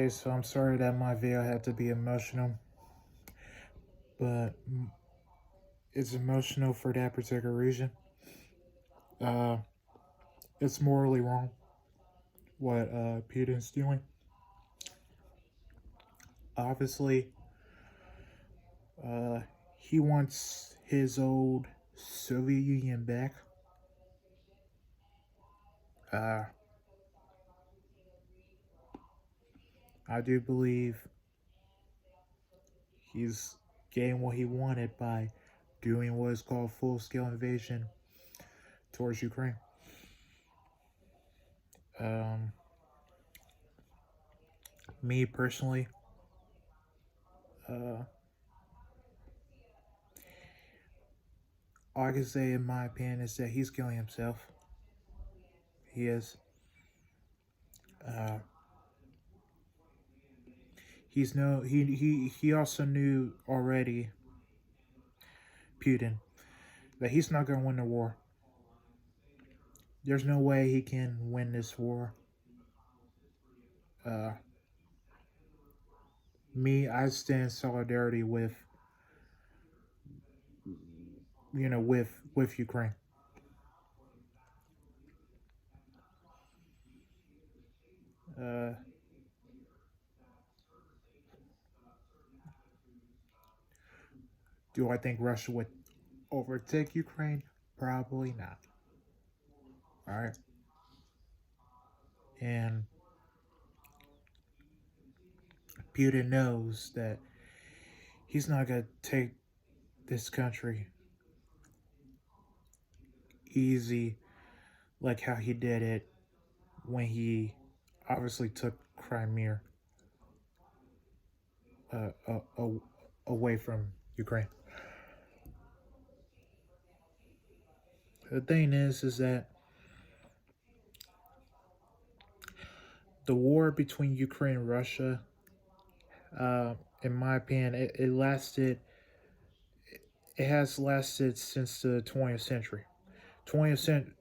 Okay, so I'm sorry that my video had to be emotional, but it's emotional for that particular reason. Uh, it's morally wrong what Putin's doing. Obviously, uh, he wants his old Soviet Union back. Uh, I do believe he's getting what he wanted by doing what is called full-scale invasion towards Ukraine. Um, Me personally, uh, all I can say in my opinion is that he's killing himself. He is. Uh, he also knew already, Putin, that he's not gonna win the war. There's no way he can win this war. Uh, I stand in solidarity with with Ukraine. Uh, do I think Russia would overtake Ukraine? Probably not. All right, and Putin knows that he's not gonna take this country easy like how he did it when he obviously took Crimea uh, uh, uh, away from Ukraine. The thing is that the war between Ukraine and Russia, in my opinion, it lasted. It has lasted since the 20th century. 20th century.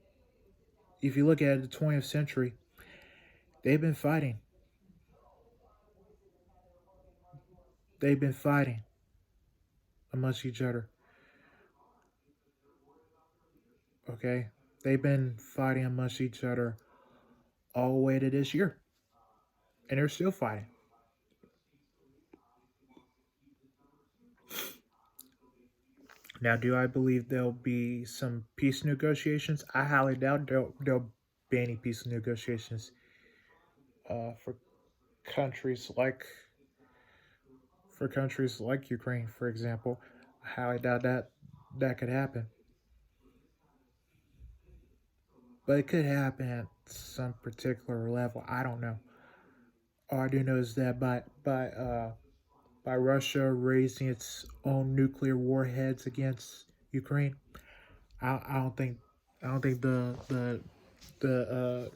If you look at the 20th century, they've been fighting. They've been fighting amongst each other. Okay, they've been fighting amongst each other all the way to this year, and they're still fighting. Now, do I believe there'll be some peace negotiations? I highly doubt there'll be any peace negotiations for countries like Ukraine, for example. I highly doubt that could happen, but it could happen at some particular level. I don't know. All I do know is that by Russia raising its own nuclear warheads against Ukraine, I don't think the the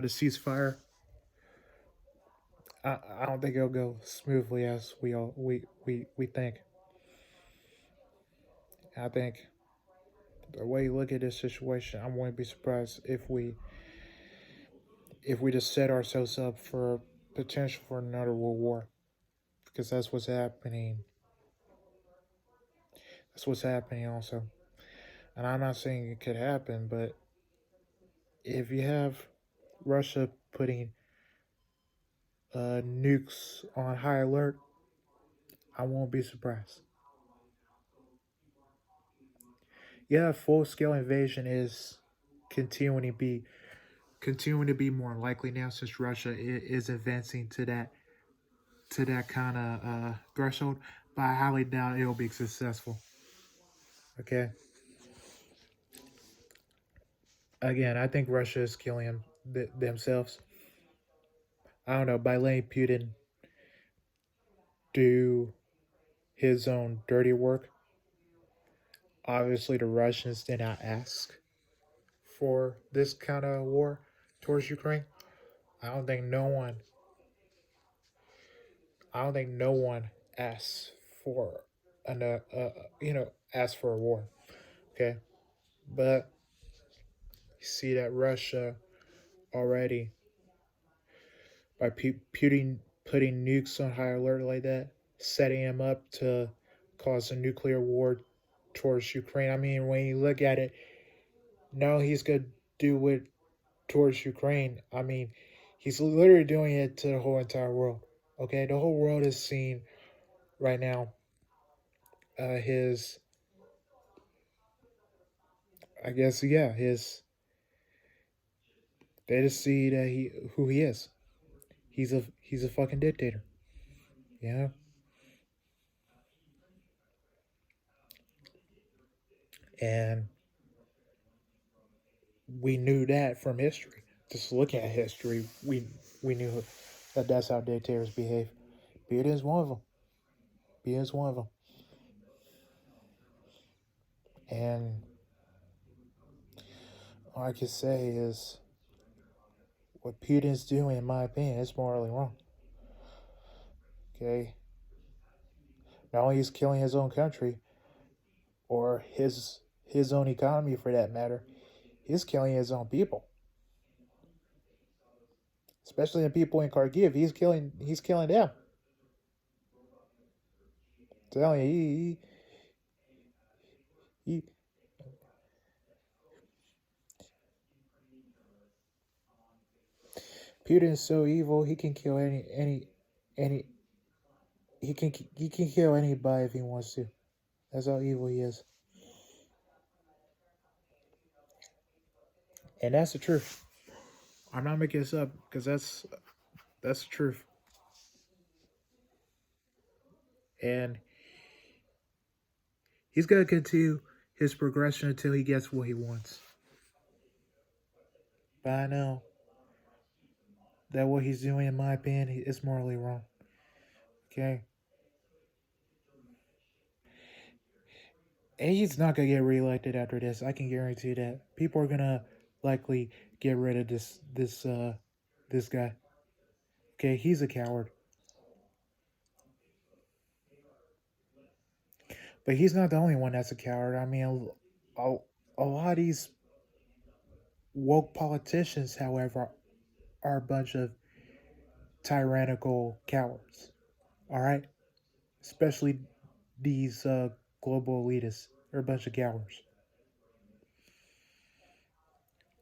ceasefire. I don't think it'll go smoothly as we think. I think the way you look at this situation, I wouldn't be surprised if we just set ourselves up for potential for another world war, because that's what's happening. That's what's happening also, and I'm not saying it could happen, but if you have Russia putting nukes on high alert, I won't be surprised. Yeah, full scale invasion is continuing to be more likely now since Russia is advancing to that kind of threshold. But I highly doubt it'll be successful. Okay. Again, I think Russia is killing themselves. I don't know, by letting Putin do his own dirty work. Obviously, the Russians did not ask for this kind of war towards Ukraine. I don't think no one. I don't think no one asks for an asked for a war. Okay, but you see that Russia already by Putin putting nukes on high alert like that, setting him up to cause a nuclear war towards Ukraine. I mean, when you look at it, no, he's gonna do it towards Ukraine. I mean, he's literally doing it to the whole entire world. Okay, the whole world is seeing right now his, I guess, yeah, his. They just see that who he is. He's a fucking dictator. You know, and we knew that from history. Just looking at history, we knew that that's how dictators behave. Putin is one of them. Putin is one of them. And all I can say is what Putin's doing, in my opinion, is morally wrong. Okay, not only is killing his own country or his own economy for that matter, he's killing his own people, especially the people in Kharkiv. He's killing them. I'm telling you, he Putin is so evil. He can kill any he can kill anybody if he wants to. That's how evil he is, and that's the truth. I'm not making this up because that's the truth. And he's gonna continue his progression until he gets what he wants. But I know that what he's doing, in my opinion, is morally wrong. Okay, and he's not gonna get reelected after this. I can guarantee that. People are gonna likely get rid of this guy. Okay, he's a coward. But he's not the only one that's a coward. I mean, a lot of these woke politicians, however, are a bunch of tyrannical cowards. All right? Especially these global elitists. They're a bunch of cowards.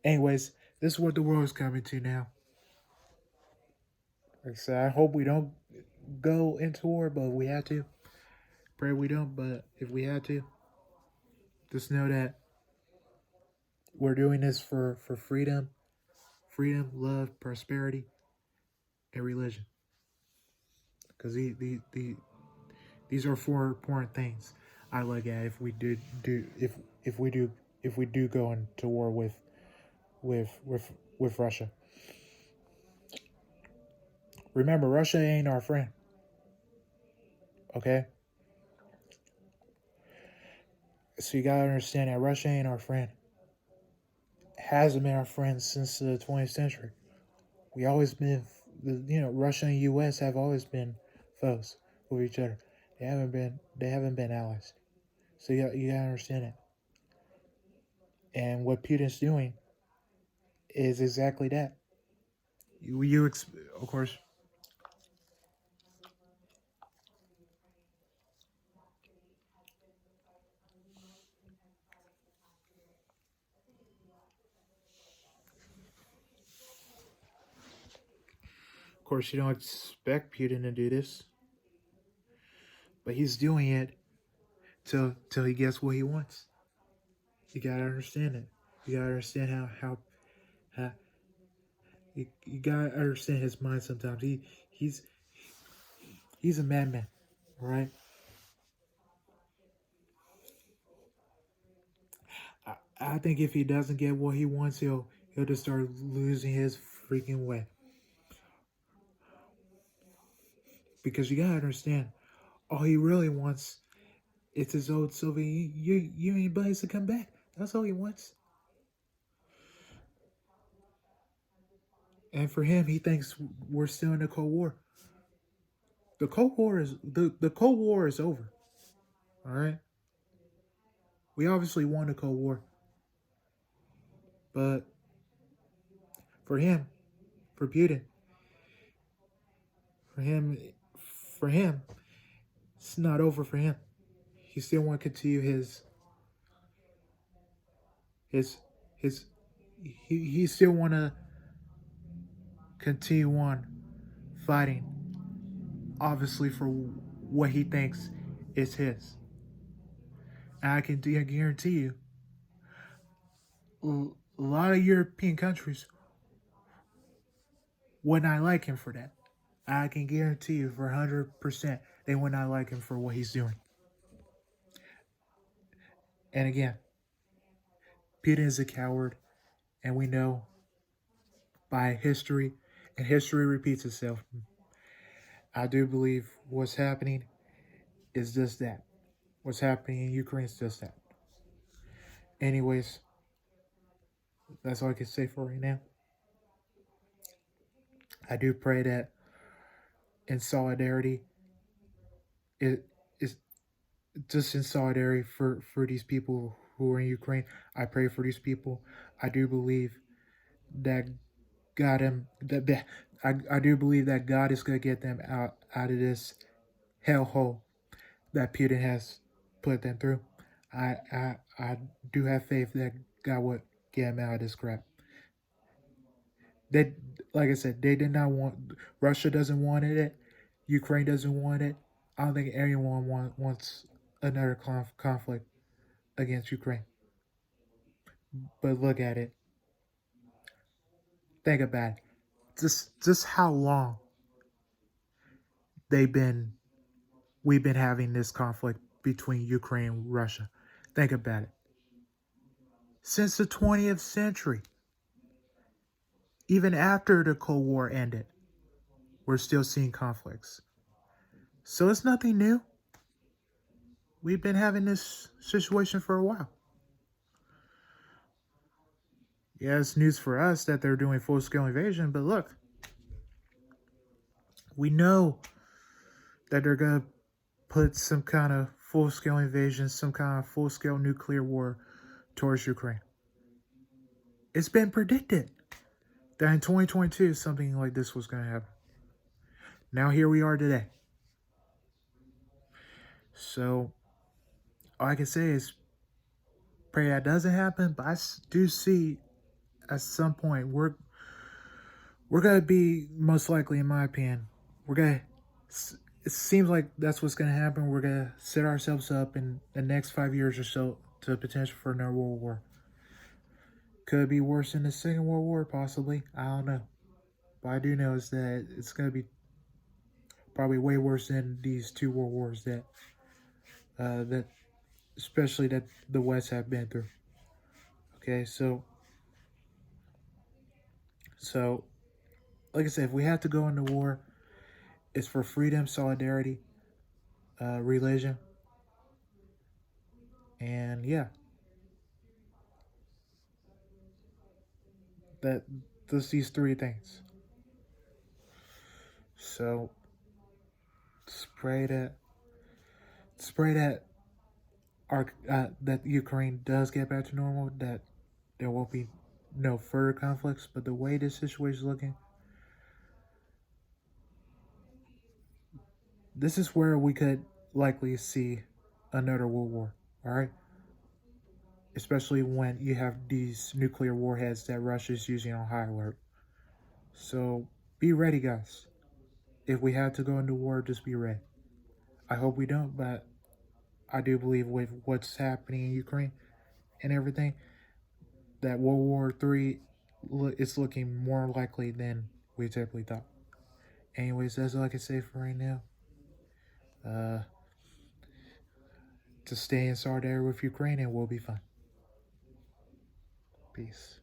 Anyways, this is what the world is coming to now. Like I said, I hope we don't go into war, but we had to. Pray we don't, but if we had to, just know that we're doing this for freedom, love, prosperity, and religion. Because these are four important things I look at if we if we do if we do go into war with with with Russia. Remember, Russia ain't our friend. Okay, so you gotta understand that Russia ain't our friend. Hasn't been our friend since the 20th century. We always been, Russia and U.S. have always been foes with each other. They haven't been allies. So you gotta understand it. And what Putin's doing is exactly that. Of course, you don't expect Putin to do this, but he's doing it till he gets what he wants. You gotta understand it. You gotta understand how you gotta understand his mind. Sometimes he's he's a madman, all right? I think if he doesn't get what he wants, he'll just start losing his freaking way. Because you gotta understand, all he really wants is his old Soviet Union buddies to come back. That's all he wants. And for him, he thinks we're still in the Cold War. The Cold War is over. All right. We obviously won the Cold War, but for him, for Putin, for him, it's not over for him. He still want to continue his his he still want to continue on fighting, obviously for what he thinks is his. And I can guarantee you, a lot of European countries would not like him for that. I can guarantee you for 100% they would not like him for what he's doing. And again, Putin is a coward, and we know by history, and history repeats itself. I do believe what's happening is just that. What's happening in Ukraine is just that. Anyways, that's all I can say for right now. I do pray that in solidarity, it is just in solidarity for these people who are in Ukraine. I pray for these people. I do believe that I do believe that God is going to get them out of this hellhole that Putin has put them through. I do have faith that God would get them out of this crap. They, like I said, they did not want. Russia doesn't want it. Ukraine doesn't want it. I don't think anyone wants another conflict against Ukraine. But look at it. Think about it. Just how long we've been having this conflict between Ukraine and Russia. Think about it. Since the 20th century, even after the Cold War ended, we're still seeing conflicts. So it's nothing new. We've been having this situation for a while. Yeah, it's news for us that they're doing full-scale invasion, but look, we know that they're going to put some kind of full-scale invasion, some kind of full-scale nuclear war towards Ukraine. It's been predicted that in 2022 something like this was going to happen. Now here we are today. So all I can say is pray that doesn't happen, but I do see at some point we're going to be, most likely in my opinion, it seems like that's what's going to happen. We're going to set ourselves up in the next 5 years or so to potential for another world war. Could be worse than the Second World War, possibly. I don't know. But I do know is that it's going to be probably way worse than these two world wars that especially that the West have been through. Okay, so like I said, if we have to go into war, it's for freedom, solidarity, religion, and yeah, that just these three things. So spray that that Ukraine does get back to normal, that there won't be no further conflicts. But the way this situation is looking, this is where we could likely see another world war. All right, especially when you have these nuclear warheads that Russia is using on high alert. So be ready, guys. If we have to go into war, just be ready. I hope we don't, but I do believe with what's happening in Ukraine and everything, that World War III is looking more likely than we typically thought. Anyways, that's all I can say for right now. To stay in solidarity with Ukraine and we'll be fine. Peace.